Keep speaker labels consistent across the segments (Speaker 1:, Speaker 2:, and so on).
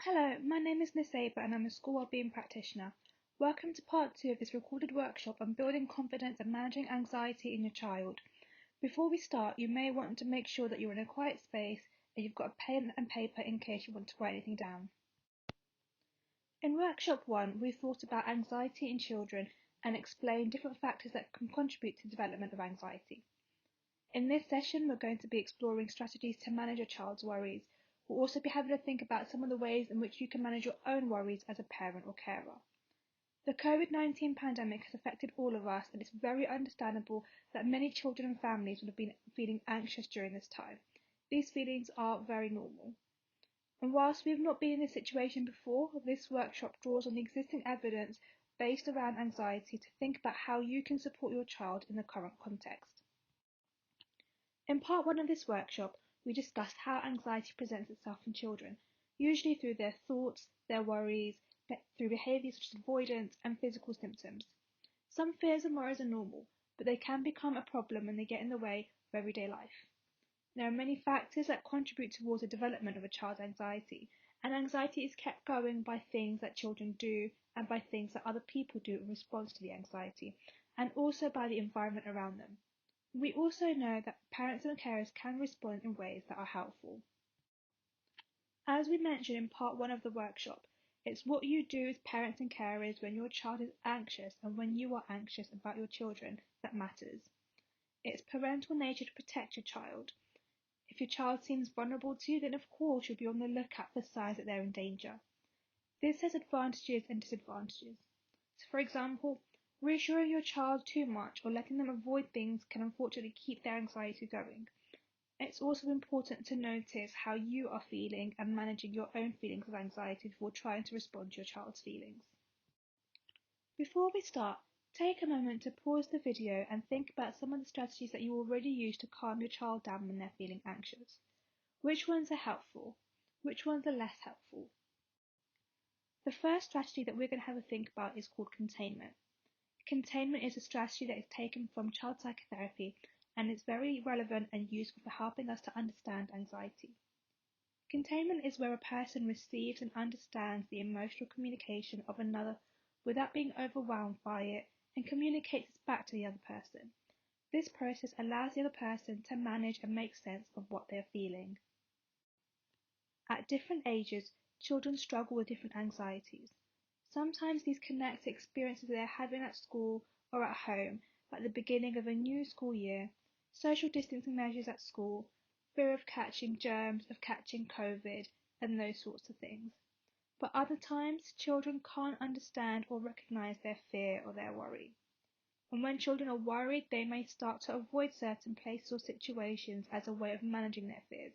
Speaker 1: Hello, my name is Nisaba and I'm a school wellbeing practitioner. Welcome to part 2 of this recorded workshop on building confidence and managing anxiety in your child. Before we start, you may want to make sure that you're in a quiet space and you've got a pen and paper in case you want to write anything down. In workshop 1, we thought about anxiety in children and explained different factors that can contribute to the development of anxiety. In this session, we're going to be exploring strategies to manage your child's worries. We'll also be having to think about some of the ways in which you can manage your own worries as a parent or carer. The COVID-19 pandemic has affected all of us, and it's very understandable that many children and families would have been feeling anxious during this time. These feelings are very normal. And whilst we have not been in this situation before, this workshop draws on the existing evidence based around anxiety to think about how you can support your child in the current context. In part 1 of this workshop, we discussed how anxiety presents itself in children, usually through their thoughts, their worries, through behaviours such as avoidance and physical symptoms. Some fears and worries are normal, but they can become a problem when they get in the way of everyday life. There are many factors that contribute towards the development of a child's anxiety, and anxiety is kept going by things that children do and by things that other people do in response to the anxiety, and also by the environment around them. We also know that parents and carers can respond in ways that are helpful. As we mentioned in part 1 of the workshop, it's what you do as parents and carers when your child is anxious and when you are anxious about your children that matters. It's parental nature to protect your child. If your child seems vulnerable to you, then of course you'll be on the lookout for signs that they're in danger. This has advantages and disadvantages. So for example, reassuring your child too much or letting them avoid things can unfortunately keep their anxiety going. It's also important to notice how you are feeling and managing your own feelings of anxiety before trying to respond to your child's feelings. Before we start, take a moment to pause the video and think about some of the strategies that you already use to calm your child down when they're feeling anxious. Which ones are helpful? Which ones are less helpful? The first strategy that we're going to have a think about is called containment. Containment is a strategy that is taken from child psychotherapy and is very relevant and useful for helping us to understand anxiety. Containment is where a person receives and understands the emotional communication of another without being overwhelmed by it and communicates this back to the other person. This process allows the other person to manage and make sense of what they're feeling. At different ages, children struggle with different anxieties. Sometimes these connect to experiences they're having at school or at home, like the beginning of a new school year, social distancing measures at school, fear of catching germs, of catching COVID, and those sorts of things. But other times, children can't understand or recognise their fear or their worry. And when children are worried, they may start to avoid certain places or situations as a way of managing their fears.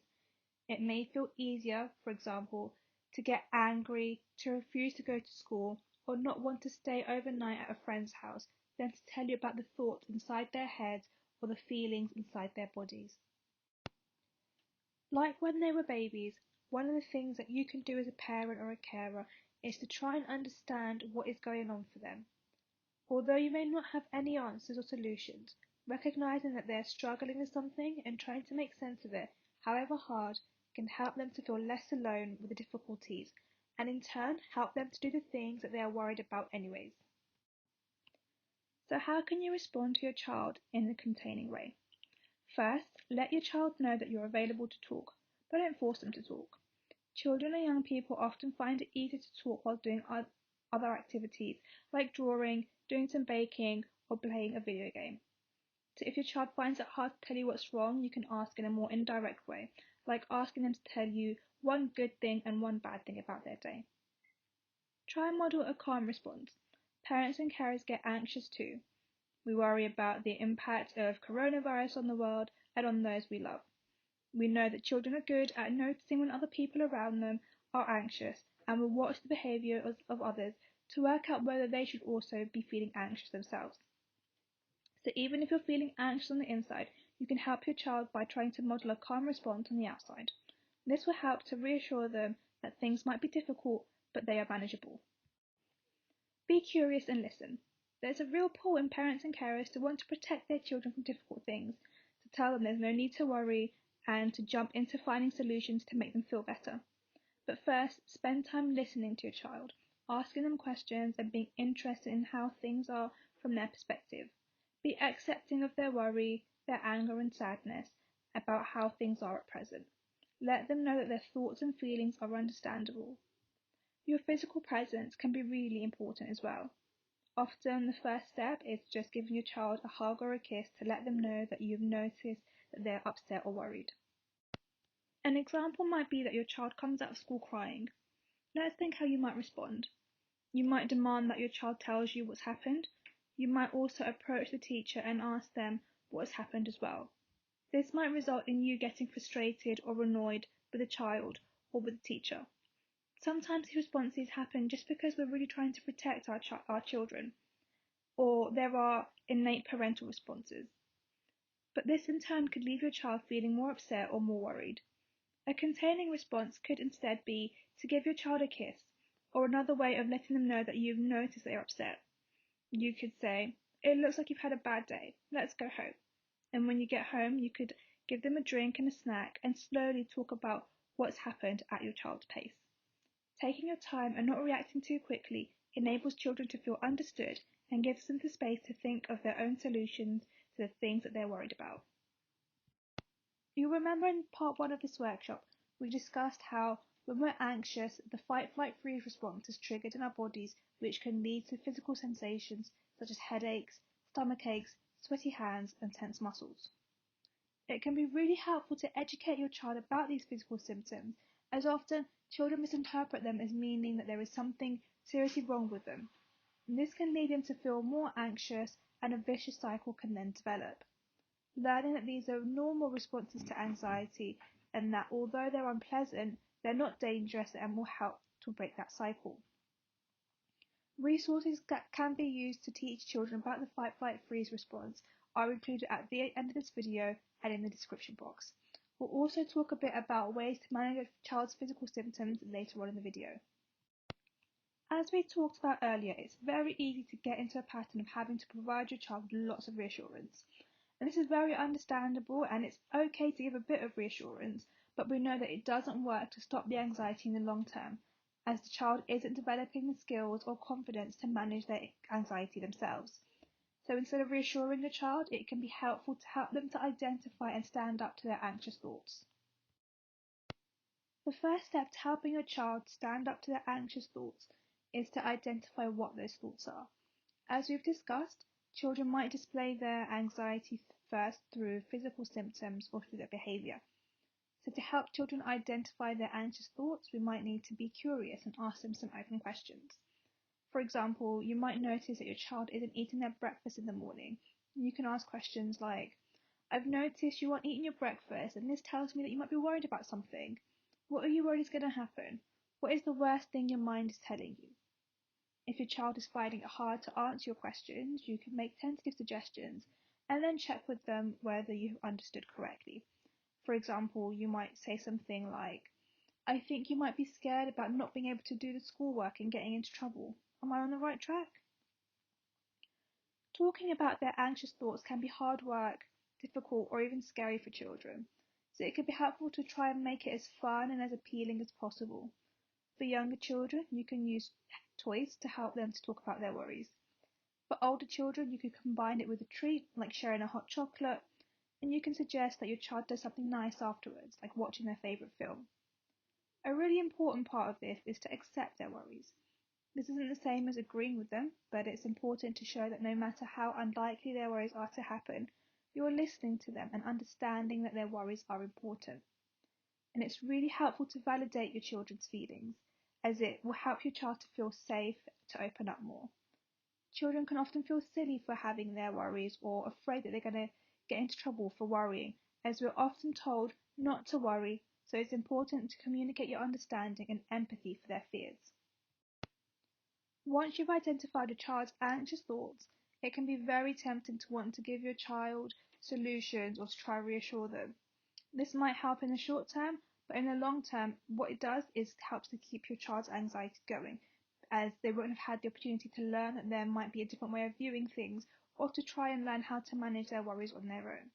Speaker 1: It may feel easier, for example, to get angry, to refuse to go to school, or not want to stay overnight at a friend's house than to tell you about the thoughts inside their heads or the feelings inside their bodies. Like when they were babies, one of the things that you can do as a parent or a carer is to try and understand what is going on for them. Although you may not have any answers or solutions, recognizing that they are struggling with something and trying to make sense of it, however hard, can help them to feel less alone with the difficulties, and in turn help them to do the things that they are worried about anyways. So how can you respond to your child in a containing way? First, let your child know that you're available to talk, but don't force them to talk. Children and young people often find it easier to talk while doing other activities, like drawing, doing some baking, or playing a video game. So if your child finds it hard to tell you what's wrong, you can ask in a more indirect way, like asking them to tell you one good thing and one bad thing about their day. Try and model a calm response. Parents and carers get anxious too. We worry about the impact of coronavirus on the world and on those we love. We know that children are good at noticing when other people around them are anxious and will watch the behaviour of others to work out whether they should also be feeling anxious themselves. So even if you're feeling anxious on the inside, you can help your child by trying to model a calm response on the outside. This will help to reassure them that things might be difficult, but they are manageable. Be curious and listen. There's a real pull in parents and carers to want to protect their children from difficult things, to tell them there's no need to worry, and to jump into finding solutions to make them feel better. But first, spend time listening to your child, asking them questions and being interested in how things are from their perspective. Be accepting of their worry, their anger and sadness about how things are at present. Let them know that their thoughts and feelings are understandable. Your physical presence can be really important as well. Often the first step is just giving your child a hug or a kiss to let them know that you've noticed that they're upset or worried. An example might be that your child comes out of school crying. Let's think how you might respond. You might demand that your child tells you what's happened. You might also approach the teacher and ask them what has happened as well. This might result in you getting frustrated or annoyed with the child or with the teacher. Sometimes these responses happen just because we're really trying to protect our children, or there are innate parental responses. But this in turn could leave your child feeling more upset or more worried. A containing response could instead be to give your child a kiss, or another way of letting them know that you've noticed they are upset. You could say, "It looks like you've had a bad day. Let's go home." And when you get home, you could give them a drink and a snack and slowly talk about what's happened at your child's pace. Taking your time and not reacting too quickly enables children to feel understood and gives them the space to think of their own solutions to the things that they're worried about. You'll remember in part 1 of this workshop, we discussed how when we're anxious, the fight, flight, freeze response is triggered in our bodies, which can lead to physical sensations such as headaches, stomach aches, sweaty hands, and tense muscles. It can be really helpful to educate your child about these physical symptoms, as often children misinterpret them as meaning that there is something seriously wrong with them. And this can lead them to feel more anxious, and a vicious cycle can then develop. Learning that these are normal responses to anxiety and that although they're unpleasant, they're not dangerous and will help to break that cycle. Resources that can be used to teach children about the fight, flight, freeze response are included at the end of this video and in the description box. We'll also talk a bit about ways to manage a child's physical symptoms later on in the video. As we talked about earlier, it's very easy to get into a pattern of having to provide your child with lots of reassurance. And this is very understandable, and it's okay to give a bit of reassurance, but we know that it doesn't work to stop the anxiety in the long term, as the child isn't developing the skills or confidence to manage their anxiety themselves. So instead of reassuring the child, it can be helpful to help them to identify and stand up to their anxious thoughts. The first step to helping your child stand up to their anxious thoughts is to identify what those thoughts are. As we've discussed, children might display their anxiety first through physical symptoms or through their behaviour. So to help children identify their anxious thoughts, we might need to be curious and ask them some open questions. For example, you might notice that your child isn't eating their breakfast in the morning. You can ask questions like, "I've noticed you aren't eating your breakfast, and this tells me that you might be worried about something. What are you worried is going to happen? What is the worst thing your mind is telling you?" If your child is finding it hard to answer your questions, you can make tentative suggestions and then check with them whether you've understood correctly. For example, you might say something like, "I think you might be scared about not being able to do the schoolwork and getting into trouble. Am I on the right track?" Talking about their anxious thoughts can be hard work, difficult, or even scary for children, so it can be helpful to try and make it as fun and as appealing as possible. For younger children, you can use toys to help them to talk about their worries. For older children, you could combine it with a treat, like sharing a hot chocolate, and you can suggest that your child does something nice afterwards, like watching their favourite film. A really important part of this is to accept their worries. This isn't the same as agreeing with them, but it's important to show that no matter how unlikely their worries are to happen, you're listening to them and understanding that their worries are important. And it's really helpful to validate your children's feelings, as it will help your child to feel safe to open up more. Children can often feel silly for having their worries or afraid that they're going to get into trouble for worrying, as we're often told not to worry, so it's important to communicate your understanding and empathy for their fears. Once you've identified a child's anxious thoughts, it can be very tempting to want to give your child solutions or to try to reassure them. This might help in the short term, but in the long term, what it does is it helps to keep your child's anxiety going, as they won't have had the opportunity to learn that there might be a different way of viewing things or to try and learn how to manage their worries on their own.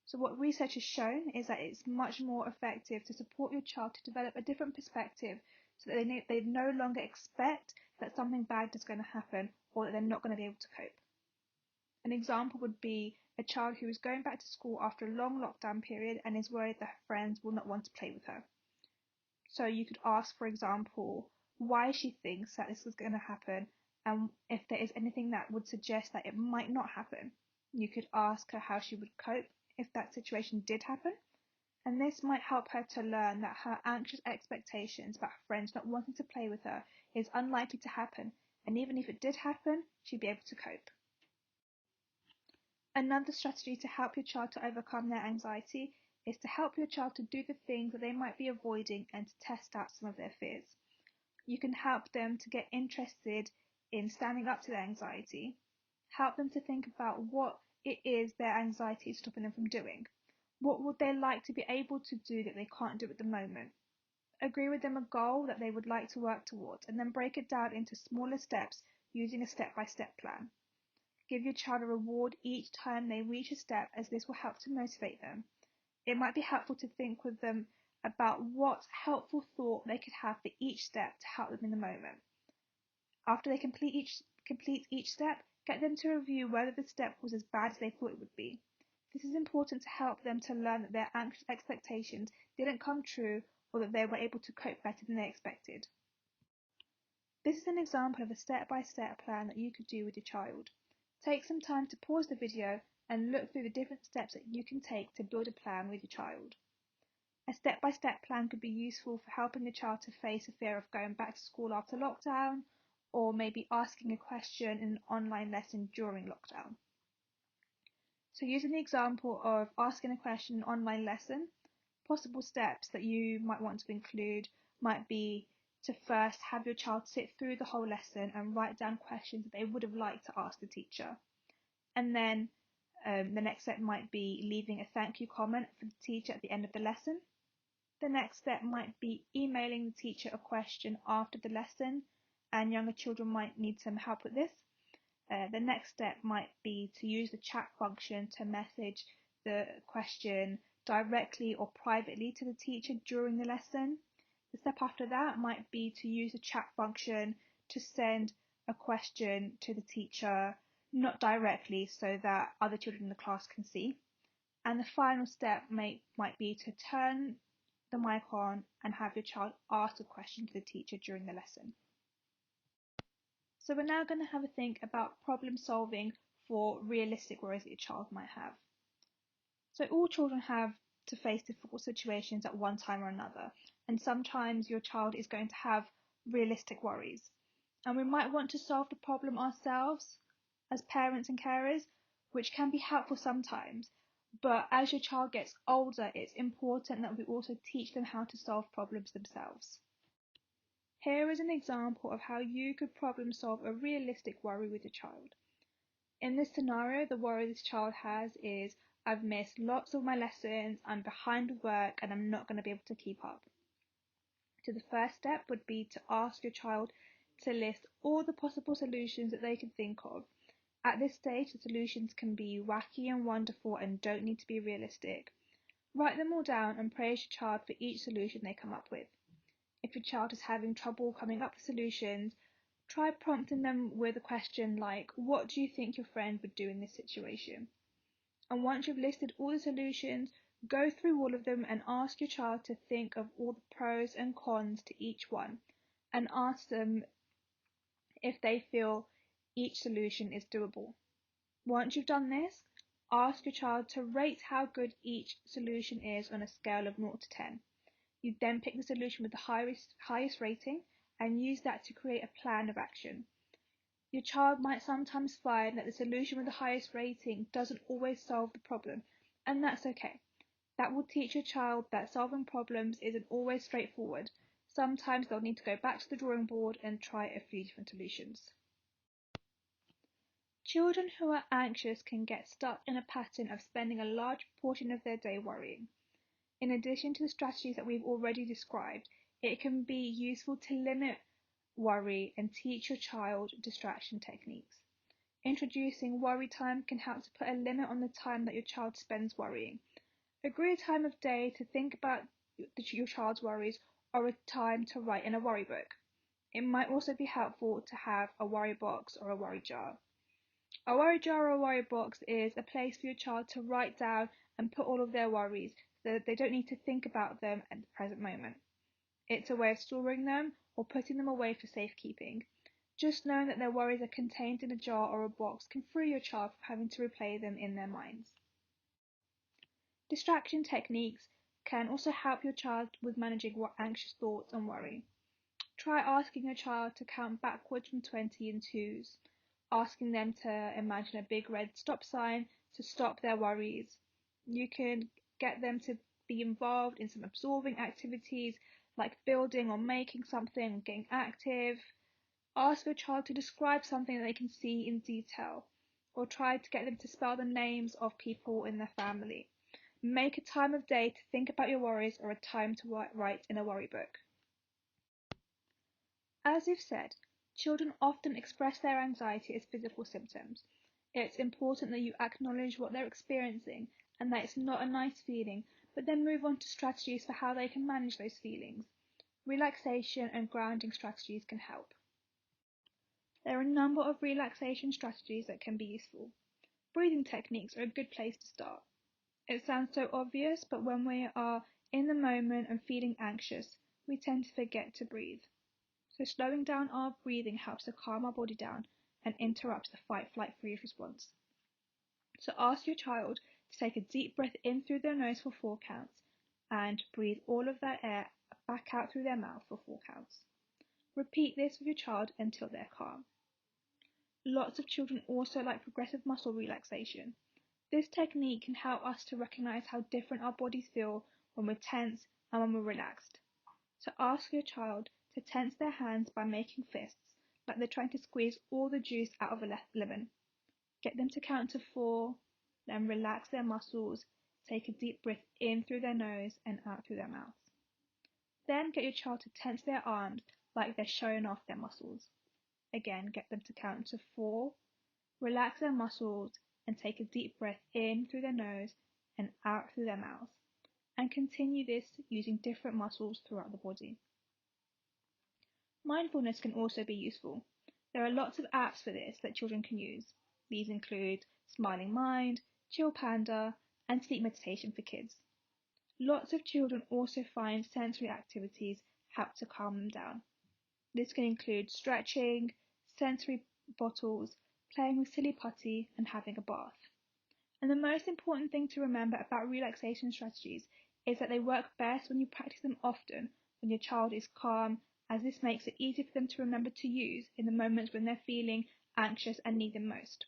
Speaker 1: So what research has shown is that it's much more effective to support your child to develop a different perspective so that they no longer expect that something bad is going to happen or that they're not going to be able to cope. An example would be a child who is going back to school after a long lockdown period and is worried that her friends will not want to play with her. So you could ask, for example, why she thinks that this is going to happen and if there is anything that would suggest that it might not happen. You could ask her how she would cope if that situation did happen, and this might help her to learn that her anxious expectations about her friends not wanting to play with her is unlikely to happen, and even if it did happen, she'd be able to cope. Another strategy to help your child to overcome their anxiety is to help your child to do the things that they might be avoiding and to test out some of their fears. You can help them to get interested in standing up to their anxiety. Help them to think about what it is their anxiety is stopping them from doing. What would they like to be able to do that they can't do at the moment? Agree with them a goal that they would like to work towards, and then break it down into smaller steps using a step-by-step plan. Give your child a reward each time they reach a step, as this will help to motivate them. It might be helpful to think with them about what helpful thought they could have for each step to help them in the moment. After they complete each step, get them to review whether the step was as bad as they thought it would be. This is important to help them to learn that their anxious expectations didn't come true or that they were able to cope better than they expected. This is an example of a step-by-step plan that you could do with your child. Take some time to pause the video and look through the different steps that you can take to build a plan with your child. A step-by-step plan could be useful for helping a child to face a fear of going back to school after lockdown, or maybe asking a question in an online lesson during lockdown. So using the example of asking a question in an online lesson, possible steps that you might want to include might be to first have your child sit through the whole lesson and write down questions that they would have liked to ask the teacher. And then the next step might be leaving a thank you comment for the teacher at the end of the lesson. The next step might be emailing the teacher a question after the lesson, and younger children might need some help with this. The next step might be to use the chat function to message the question directly or privately to the teacher during the lesson. The step after that might be to use the chat function to send a question to the teacher, not directly, so that other children in the class can see. And the final step might be to turn the mic on and have your child ask a question to the teacher during the lesson. So we're now going to have a think about problem solving for realistic worries that your child might have. So all children have to face difficult situations at one time or another, and sometimes your child is going to have realistic worries. And we might want to solve the problem ourselves as parents and carers, which can be helpful sometimes. But as your child gets older, it's important that we also teach them how to solve problems themselves. Here is an example of how you could problem solve a realistic worry with your child. In this scenario, the worry this child has is, I've missed lots of my lessons, I'm behind with work, and I'm not going to be able to keep up. So the first step would be to ask your child to list all the possible solutions that they can think of. At this stage, the solutions can be wacky and wonderful and don't need to be realistic. Write them all down and praise your child for each solution they come up with. If your child is having trouble coming up with solutions, try prompting them with a question like, what do you think your friend would do in this situation? And once you've listed all the solutions, go through all of them and ask your child to think of all the pros and cons to each one, and ask them if they feel each solution is doable. Once you've done this, ask your child to rate how good each solution is on a scale of 0 to 10. You then pick the solution with the highest rating and use that to create a plan of action. Your child might sometimes find that the solution with the highest rating doesn't always solve the problem, and that's okay. That will teach your child that solving problems isn't always straightforward. Sometimes they'll need to go back to the drawing board and try a few different solutions. Children who are anxious can get stuck in a pattern of spending a large portion of their day worrying. In addition to the strategies that we've already described, it can be useful to limit worry and teach your child distraction techniques. Introducing worry time can help to put a limit on the time that your child spends worrying. Agree a time of day to think about your child's worries or a time to write in a worry book. It might also be helpful to have a worry box or a worry jar. A worry jar or a worry box is a place for your child to write down and put all of their worries so that they don't need to think about them at the present moment. It's a way of storing them or putting them away for safekeeping. Just knowing that their worries are contained in a jar or a box can free your child from having to replay them in their minds. Distraction techniques can also help your child with managing anxious thoughts and worry. Try asking your child to count backwards from 20 in twos, asking them to imagine a big red stop sign to stop their worries. You can get them to be involved in some absorbing activities like building or making something, getting active. Ask your child to describe something that they can see in detail, or try to get them to spell the names of people in their family. Make a time of day to think about your worries or a time to write in a worry book. As you've said, children often express their anxiety as physical symptoms. It's important that you acknowledge what they're experiencing and that it's not a nice feeling, but then move on to strategies for how they can manage those feelings. Relaxation and grounding strategies can help. There are a number of relaxation strategies that can be useful. Breathing techniques are a good place to start. It sounds so obvious, but when we are in the moment and feeling anxious, we tend to forget to breathe. So slowing down our breathing helps to calm our body down and interrupts the fight, flight, freeze response. So ask your child to take a deep breath in through their nose for 4 counts and breathe all of that air back out through their mouth for 4 counts. Repeat this with your child until they're calm. Lots of children also like progressive muscle relaxation. This technique can help us to recognize how different our bodies feel when we're tense and when we're relaxed. So ask your child to tense their hands by making fists, like they're trying to squeeze all the juice out of a lemon. Get them to count to 4, then relax their muscles, take a deep breath in through their nose and out through their mouth. Then get your child to tense their arms like they're showing off their muscles. Again, get them to count to 4, relax their muscles and take a deep breath in through their nose and out through their mouth. And continue this using different muscles throughout the body. Mindfulness can also be useful. There are lots of apps for this that children can use. These include Smiling Mind, Chill Panda, and Sleep Meditation for kids. Lots of children also find sensory activities help to calm them down. This can include stretching, sensory bottles, playing with silly putty, and having a bath. And the most important thing to remember about relaxation strategies is that they work best when you practice them often, when your child is calm, as this makes it easier for them to remember to use in the moments when they're feeling anxious and need them most.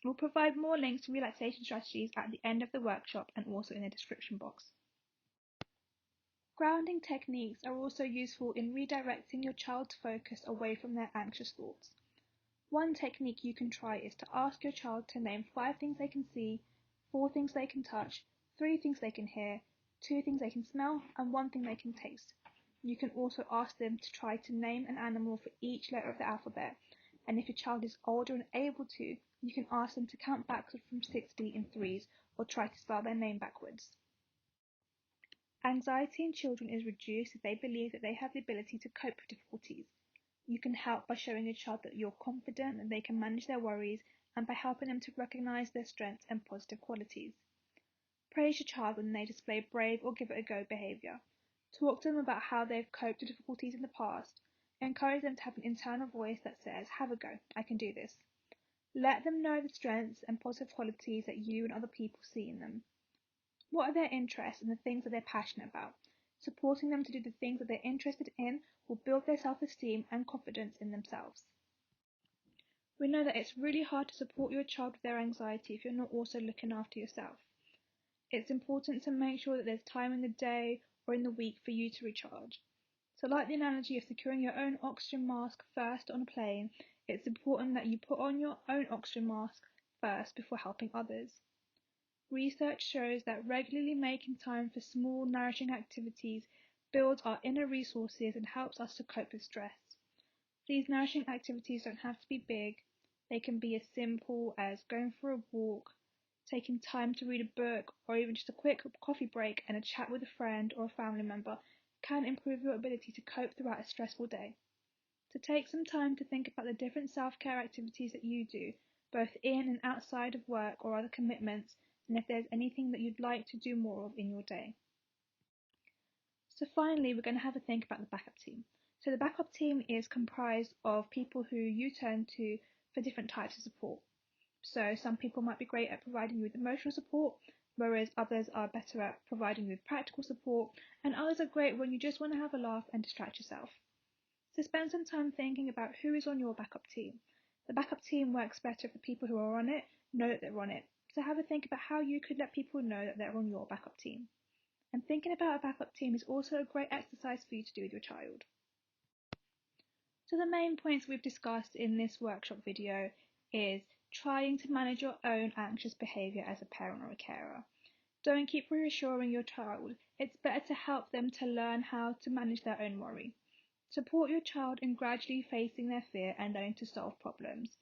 Speaker 1: We'll provide more links to relaxation strategies at the end of the workshop and also in the description box. Grounding techniques are also useful in redirecting your child's focus away from their anxious thoughts. One technique you can try is to ask your child to name 5 things they can see, 4 things they can touch, 3 things they can hear, 2 things they can smell, and 1 thing they can taste. You can also ask them to try to name an animal for each letter of the alphabet, and if your child is older and able to, you can ask them to count backwards from 60 in threes or try to spell their name backwards. Anxiety in children is reduced if they believe that they have the ability to cope with difficulties. You can help by showing your child that you're confident that they can manage their worries and by helping them to recognize their strengths and positive qualities. Praise your child when they display brave or give it a go behavior. Talk to them about how they've coped with difficulties in the past. Encourage them to have an internal voice that says, have a go, I can do this. Let them know the strengths and positive qualities that you and other people see in them. What are their interests and the things that they're passionate about? Supporting them to do the things that they're interested in will build their self-esteem and confidence in themselves. We know that it's really hard to support your child with their anxiety if you're not also looking after yourself. It's important to make sure that there's time in the day or in the week for you to recharge. So like the analogy of securing your own oxygen mask first on a plane, it's important that you put on your own oxygen mask first before helping others. Research shows that regularly making time for small, nourishing activities builds our inner resources and helps us to cope with stress. These nourishing activities don't have to be big. They can be as simple as going for a walk, taking time to read a book, or even just a quick coffee break and a chat with a friend or a family member can improve your ability to cope throughout a stressful day. So take some time to think about the different self-care activities that you do, both in and outside of work or other commitments, and if there's anything that you'd like to do more of in your day. So finally, we're going to have a think about the backup team. So the backup team is comprised of people who you turn to for different types of support. So some people might be great at providing you with emotional support, whereas others are better at providing you with practical support, and others are great when you just want to have a laugh and distract yourself. So spend some time thinking about who is on your backup team. The backup team works better if the people who are on it know that they're on it. So have a think about how you could let people know that they're on your backup team. And thinking about a backup team is also a great exercise for you to do with your child. So the main points we've discussed in this workshop video is trying to manage your own anxious behaviour as a parent or a carer. Don't keep reassuring your child. It's better to help them to learn how to manage their own worry. Support your child in gradually facing their fear and learning to solve problems.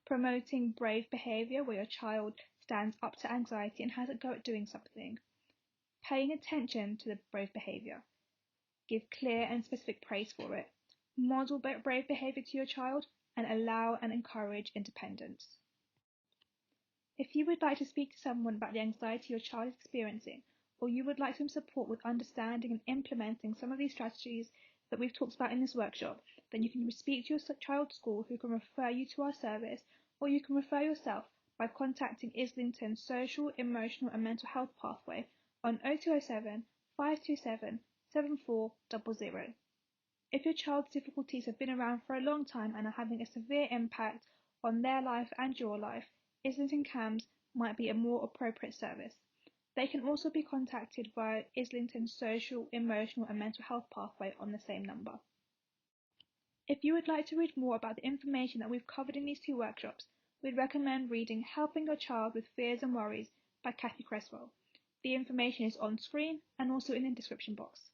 Speaker 1: Promoting brave behaviour where your child stands up to anxiety and has a go at doing something. Paying attention to the brave behaviour. Give clear and specific praise for it. Model brave behaviour to your child and allow and encourage independence. If you would like to speak to someone about the anxiety your child is experiencing, or you would like some support with understanding and implementing some of these strategies that we've talked about in this workshop, then you can speak to your child's school who can refer you to our service, or you can refer yourself by contacting Islington's Social, Emotional and Mental Health Pathway on 0207 527 7400. If your child's difficulties have been around for a long time and are having a severe impact on their life and your life, Islington CAMHS might be a more appropriate service. They can also be contacted via Islington's Social, Emotional and Mental Health Pathway on the same number. If you would like to read more about the information that we've covered in these two workshops, we'd recommend reading Helping Your Child with Fears and Worries by Kathy Creswell. The information is on screen and also in the description box.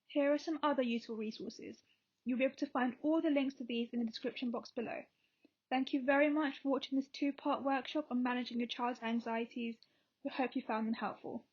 Speaker 1: Here are some other useful resources. You'll be able to find all the links to these in the description box below. Thank you very much for watching this two-part workshop on managing your child's anxieties. We hope you found them helpful.